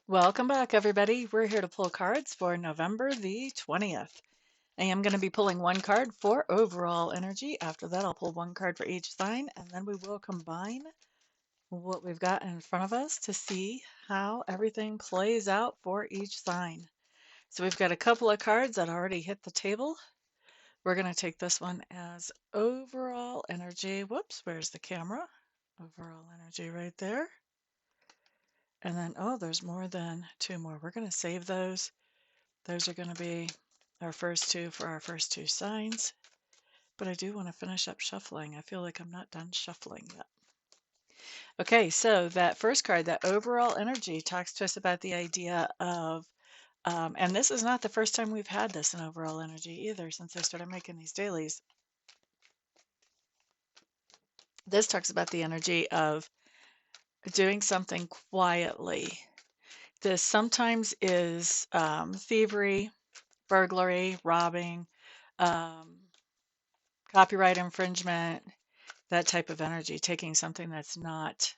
Welcome back, everybody. We're here to pull cards for November the 20th. I am going to be pulling one card for overall energy. After that, I'll pull one card for each sign, and then we will combine what we've got in front of us to see how everything plays out for each sign. So we've got a couple of cards that already hit the table. We're going to take this one as overall energy. Whoops, where's the camera? Overall energy right there. And then, oh, there's more than two more. We're going to save those. Those are going to be our first two for our first two signs. But I do want to finish up shuffling. I feel like I'm not done shuffling yet. Okay, so that first card, that overall energy, talks to us about the idea of, and this is not the first time we've had this in overall energy either since I started making these dailies. This talks about the energy of doing something quietly. This sometimes is thievery, burglary, robbing, um, copyright infringement, that type of energy, taking something that's not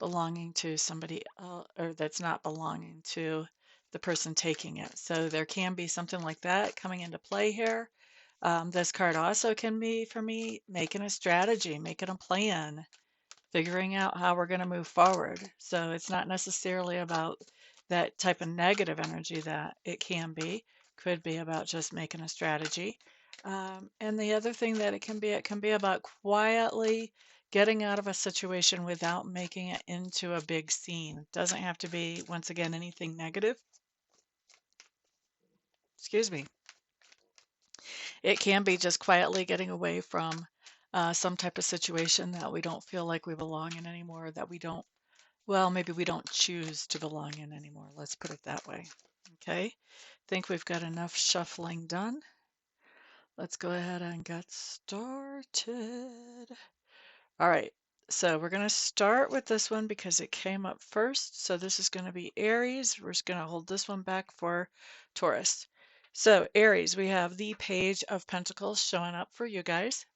belonging to somebody else or that's not belonging to the person taking it. So there can be something like that coming into play here. This card also can be, for me, making a strategy, making a plan, figuring out how we're going to move forward. So it's not necessarily about that type of negative energy that it can be. Could be about just making a strategy. And the other thing that it can be about quietly getting out of a situation without making it into a big scene. It doesn't have to be, once again, anything negative. Excuse me. It can be just quietly getting away from some type of situation that we don't feel like we belong in anymore, that we don't, well, maybe we don't choose to belong in anymore. Let's put it that way. Okay. Think we've got enough shuffling done. Let's go ahead and get started. All right. So we're going to start with this one because it came up first. So this is going to be Aries. We're just going to hold this one back for Taurus. So Aries, we have the Page of Pentacles showing up for you guys.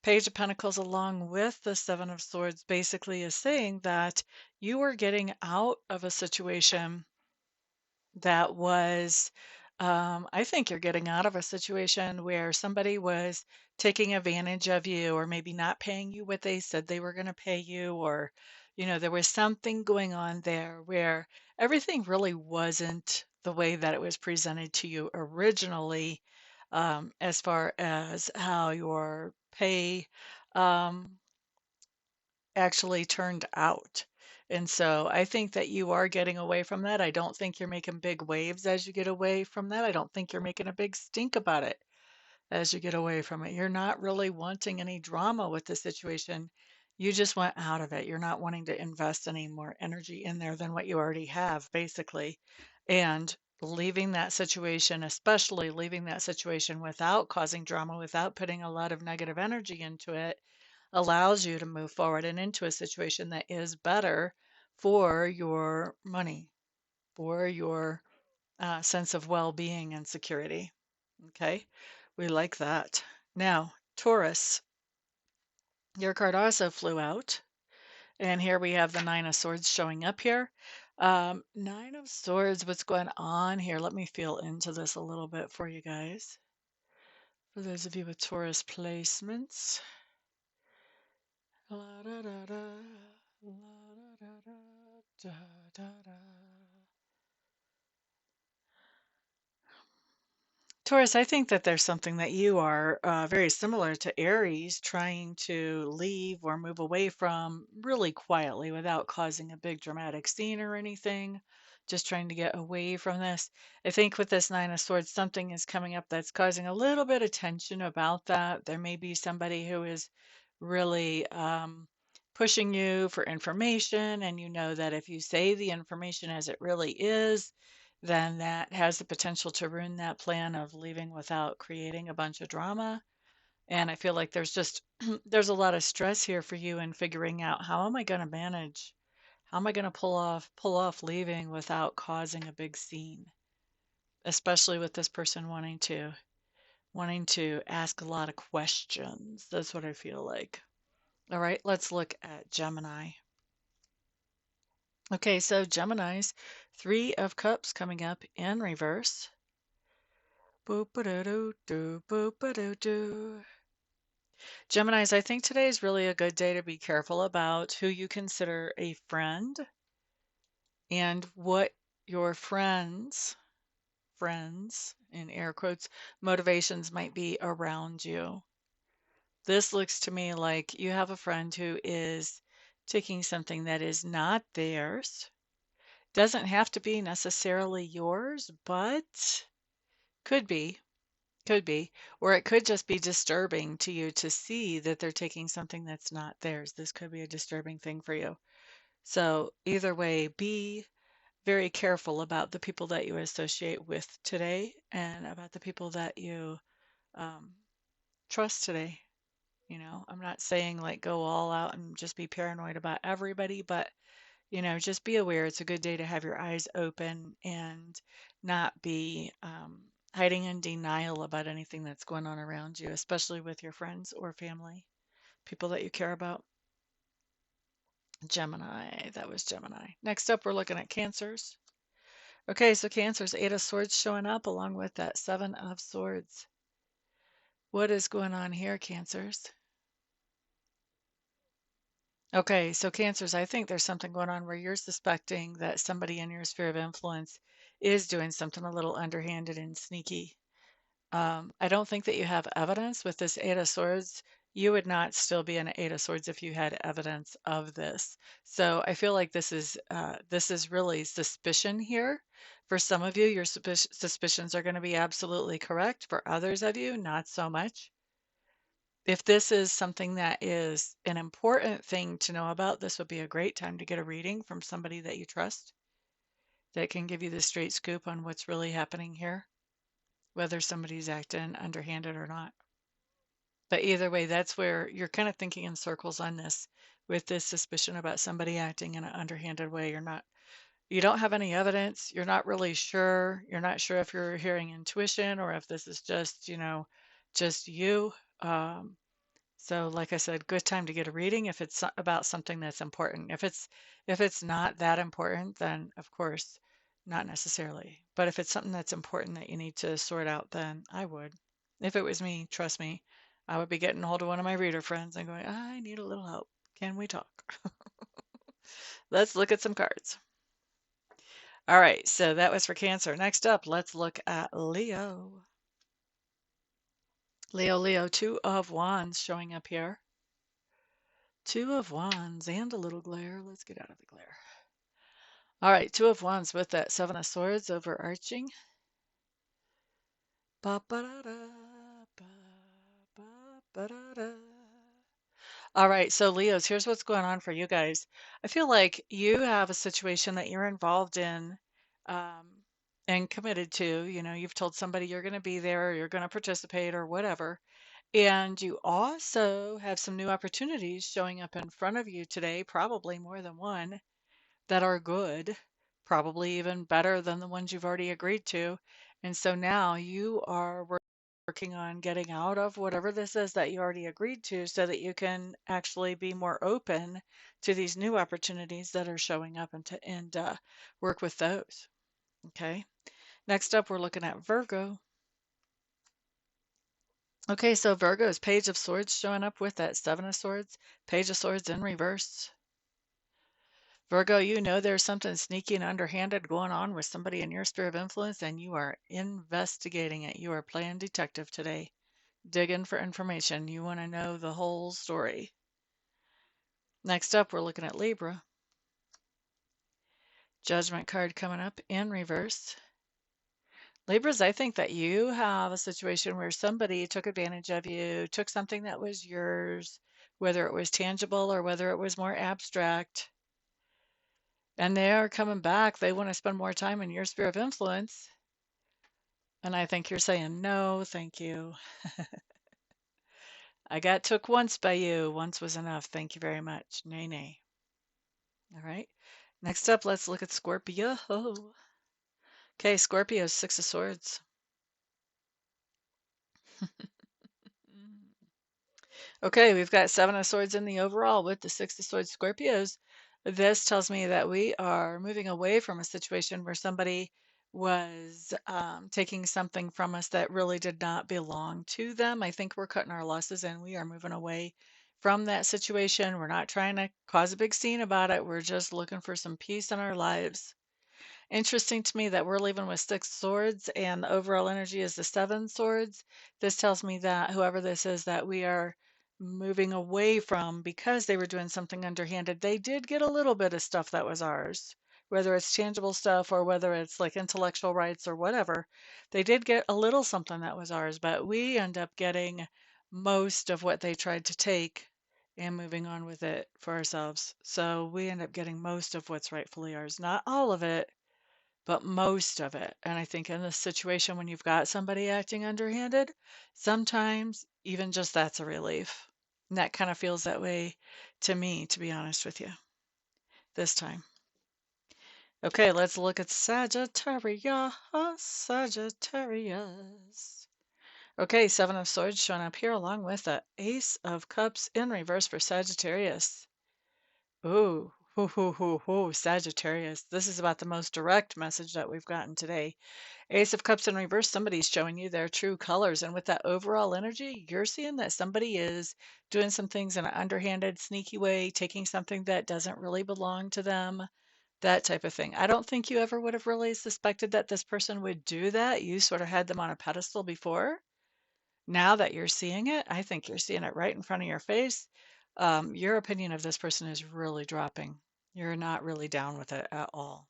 Page of Pentacles along with the Seven of Swords basically is saying that you are getting out of a situation that was, I think you're getting out of a situation where somebody was taking advantage of you or maybe not paying you what they said they were going to pay you, or, there was something going on there where everything really wasn't the way that it was presented to you originally, as far as how your pay, um, actually turned out. And so I think that you are getting away from that. I don't think you're making big waves as you get away from that. I don't think you're making a big stink about it as you get away from it. You're not really wanting any drama with the situation. You just want out of it. You're not wanting to invest any more energy in there than what you already have, basically. And leaving that situation, especially leaving that situation without causing drama, without putting a lot of negative energy into it, allows you to move forward and into a situation that is better for your money, for your sense of well being and security. Okay, we like that. Now, Taurus, your card also flew out. And here we have the Nine of Swords showing up here. Nine of Swords, what's going on here? Let me feel into this a little bit for you guys. For those of you with Taurus placements. La, da, da, da, la, da, da, da, da, da. Taurus, I think that there's something that you are very similar to Aries, trying to leave or move away from really quietly without causing a big dramatic scene or anything, just trying to get away from this. I think with this Nine of Swords, something is coming up that's causing a little bit of tension about that. There may be somebody who is really pushing you for information, and you know that if you say the information as it really is, then that has the potential to ruin that plan of leaving without creating a bunch of drama. And I feel like there's just there's a lot of stress here for you in figuring out, how am I going to manage? How am I going to pull off leaving without causing a big scene? Especially with this person wanting to ask a lot of questions. That's what I feel like. All right, let's look at Gemini. Okay, so Gemini's Three of Cups coming up in reverse. Boop-a-doo-doo-doo, boop-a-doo-doo. Geminis, I think today is really a good day to be careful about who you consider a friend and what your friends in air quotes, motivations might be around you. This looks to me like you have a friend who is taking something that is not theirs. Doesn't have to be necessarily yours, but could be, could be. Or it could just be disturbing to you to see that they're taking something that's not theirs. This could be a disturbing thing for you. So either way, be very careful about the people that you associate with today and about the people that you um, trust today. I'm not saying like go all out and just be paranoid about everybody, but just be aware it's a good day to have your eyes open and not be hiding in denial about anything that's going on around you, especially with your friends or family, people that you care about. Gemini, that was Gemini. Next up, we're looking at Cancers. Okay, so Cancer's Eight of Swords showing up along with that Seven of Swords. What is going on here, Cancers? Okay, so Cancers, I think there's something going on where you're suspecting that somebody in your sphere of influence is doing something a little underhanded and sneaky. I don't think that you have evidence with this Eight of Swords. You would not still be an Eight of Swords if you had evidence of this. So I feel like this is really suspicion here. For some of you, your suspicions are going to be absolutely correct. For others of you, not so much. If this is something that is an important thing to know about, this would be a great time to get a reading from somebody that you trust that can give you the straight scoop on what's really happening here, whether somebody's acting underhanded or not. But either way, that's where you're kind of thinking in circles on this with this suspicion about somebody acting in an underhanded way. You don't have any evidence. You're not really sure. You're not sure if you're hearing intuition or if this is just you. Um, So, like I said, good time to get a reading if it's about something that's important. If it's not that important, then of course, not necessarily. But if it's something that's important that you need to sort out, then I would. If it was me, trust me, I would be getting a hold of one of my reader friends and going, I need a little help. Can we talk? Let's look at some cards. All right, so that was for Cancer. Next up, let's look at Leo. Leo, Two of Wands showing up here. Two of Wands and a little glare. Let's get out of the glare. All right, Two of Wands with that Seven of Swords overarching. Ba-ba-da-da, ba-ba-da-da. All right, so Leos, here's what's going on for you guys. I feel like you have a situation that you're involved in um, and committed to. You've told somebody you're going to be there, or you're going to participate, or whatever. And you also have some new opportunities showing up in front of you today, probably more than one, that are good, probably even better than the ones you've already agreed to. And so now you are working on getting out of whatever this is that you already agreed to so that you can actually be more open to these new opportunities that are showing up and work with those. Okay. Next up, we're looking at Virgo. Okay, so Virgo's Page of Swords showing up with that Seven of Swords, Page of Swords in reverse. Virgo, you know there's something sneaky and underhanded going on with somebody in your sphere of influence, and you are investigating it. You are playing detective today, digging for information. You want to know the whole story. Next up, we're looking at Libra. Judgment card coming up in reverse. Libras, I think that you have a situation where somebody took advantage of you, took something that was yours, whether it was tangible or whether it was more abstract, and they are coming back. They want to spend more time in your sphere of influence. And I think you're saying, no, thank you. I got took once by you. Once was enough. Thank you very much. Nay, nay. All right. Next up, let's look at Scorpio. Okay, Scorpio, Six of Swords. Okay, we've got Seven of Swords in the overall with the Six of Swords Scorpios. This tells me that we are moving away from a situation where somebody was taking something from us that really did not belong to them. I think we're cutting our losses and we are moving away from that situation. We're not trying to cause a big scene about it. We're just looking for some peace in our lives. Interesting to me that we're leaving with 6 swords and the overall energy is the 7 swords. This tells me that whoever this is that we are moving away from because they were doing something underhanded. They did get a little bit of stuff that was ours, whether it's tangible stuff or whether it's like intellectual rights or whatever. They did get a little something that was ours, but we end up getting most of what they tried to take and moving on with it for ourselves. So we end up getting most of what's rightfully ours, not all of it, but most of it. And I think in this situation, when you've got somebody acting underhanded, sometimes even just that's a relief. And that kind of feels that way to me, to be honest with you, this time. Okay, let's look at Sagittarius. Sagittarius. Okay, Seven of Swords showing up here along with the Ace of Cups in reverse for Sagittarius. Ooh, Sagittarius. This is about the most direct message that we've gotten today. Ace of Cups in reverse, somebody's showing you their true colors. And with that overall energy, you're seeing that somebody is doing some things in an underhanded, sneaky way, taking something that doesn't really belong to them, that type of thing. I don't think you ever would have really suspected that this person would do that. You sort of had them on a pedestal before. Now that you're seeing it, I think you're seeing it right in front of your face. Your opinion of this person is really dropping. You're not really down with it at all.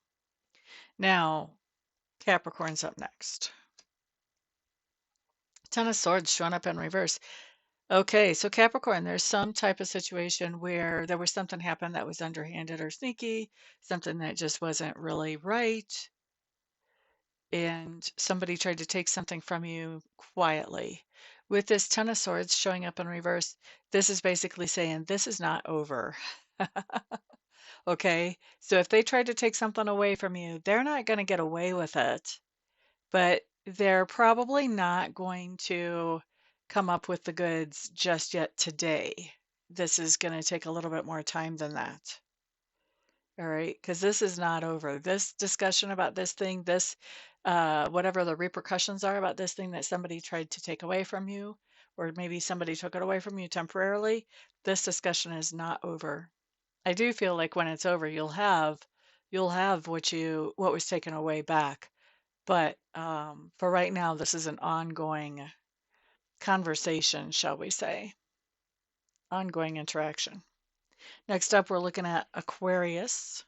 Now, Capricorn's up next. Ten of Swords showing up in reverse. Okay, so Capricorn, there's some type of situation where there was something happened that was underhanded or sneaky, something that just wasn't really right, and somebody tried to take something from you quietly. With this Ten of Swords showing up in reverse, this is basically saying this is not over. Okay, so if they tried to take something away from you, they're not going to get away with it, but they're probably not going to come up with the goods just yet today. This is going to take a little bit more time than that. All right, because this is not over. This discussion about this thing, this, whatever the repercussions are about this thing that somebody tried to take away from you, or maybe somebody took it away from you temporarily, this discussion is not over. I do feel like when it's over, you'll have what was taken away back. But for right now, this is an ongoing conversation, shall we say, ongoing interaction. Next up, we're looking at Aquarius.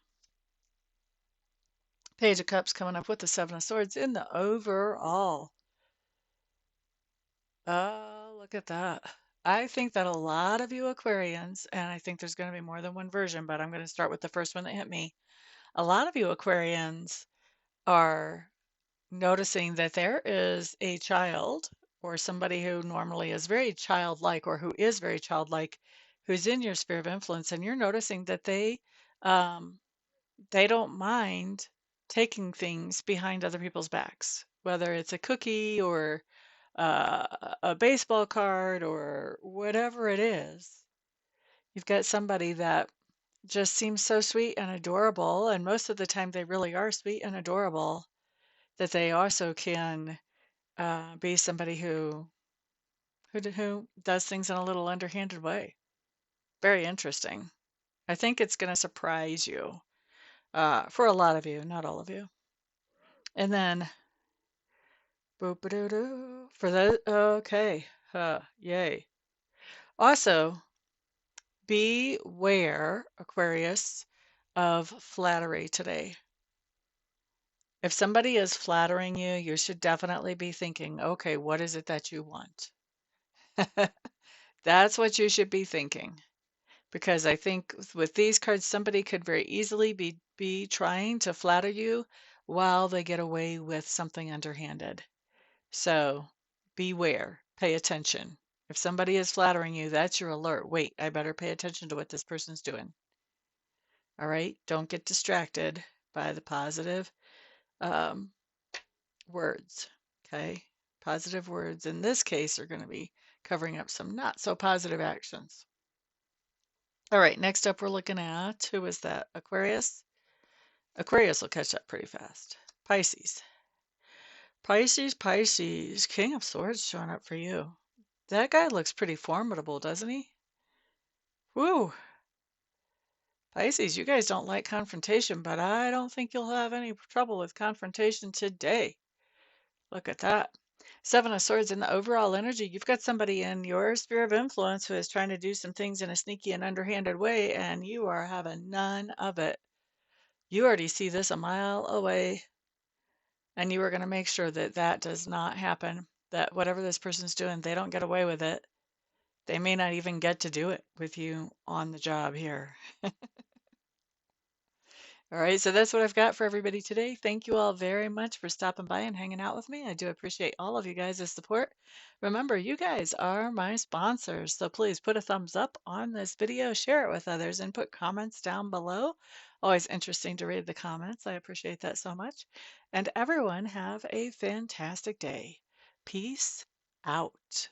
Page of Cups coming up with the Seven of Swords in the overall. Oh, look at that. I think that a lot of you Aquarians, and I think there's going to be more than one version, but I'm going to start with the first one that hit me. A lot of you Aquarians are noticing that there is a child or somebody who normally is very childlike or who is very childlike who's in your sphere of influence, and you're noticing that um, they don't mind taking things behind other people's backs, whether it's a cookie or uh, a baseball card or whatever it is. You've got somebody that just seems so sweet and adorable, and most of the time they really are sweet and adorable, that they also can be somebody who does things in a little underhanded way. Very interesting. I think it's going to surprise you for a lot of you, not all of you. And then, boop-a-doo-doo, for those, okay, yay. Also, beware, Aquarius, of flattery today. If somebody is flattering you, you should definitely be thinking, okay, what is it that you want? That's what you should be thinking. Because I think with these cards, somebody could very easily be trying to flatter you while they get away with something underhanded. So beware, pay attention. If somebody is flattering you, that's your alert. Wait, I better pay attention to what this person's doing. All right, don't get distracted by the positive um, words. Okay, positive words in this case are going to be covering up some not so positive actions. All right, next up we're looking at, who is that? Aquarius? Aquarius will catch up pretty fast. Pisces. Pisces. King of Swords showing up for you. That guy looks pretty formidable, doesn't he? Woo! Pisces, you guys don't like confrontation, but I don't think you'll have any trouble with confrontation today. Look at that. Seven of Swords in the overall energy. You've got somebody in your sphere of influence who is trying to do some things in a sneaky and underhanded way, and you are having none of it. You already see this a mile away, and you are going to make sure that that does not happen, that whatever this person's doing, they don't get away with it. They may not even get to do it with you on the job here. All right, so that's what I've got for everybody today. Thank you all very much for stopping by and hanging out with me. I do appreciate all of you guys' support. Remember, you guys are my sponsors, so please put a thumbs up on this video, share it with others, and put comments down below. Always interesting to read the comments. I appreciate that so much. And everyone have a fantastic day. Peace out.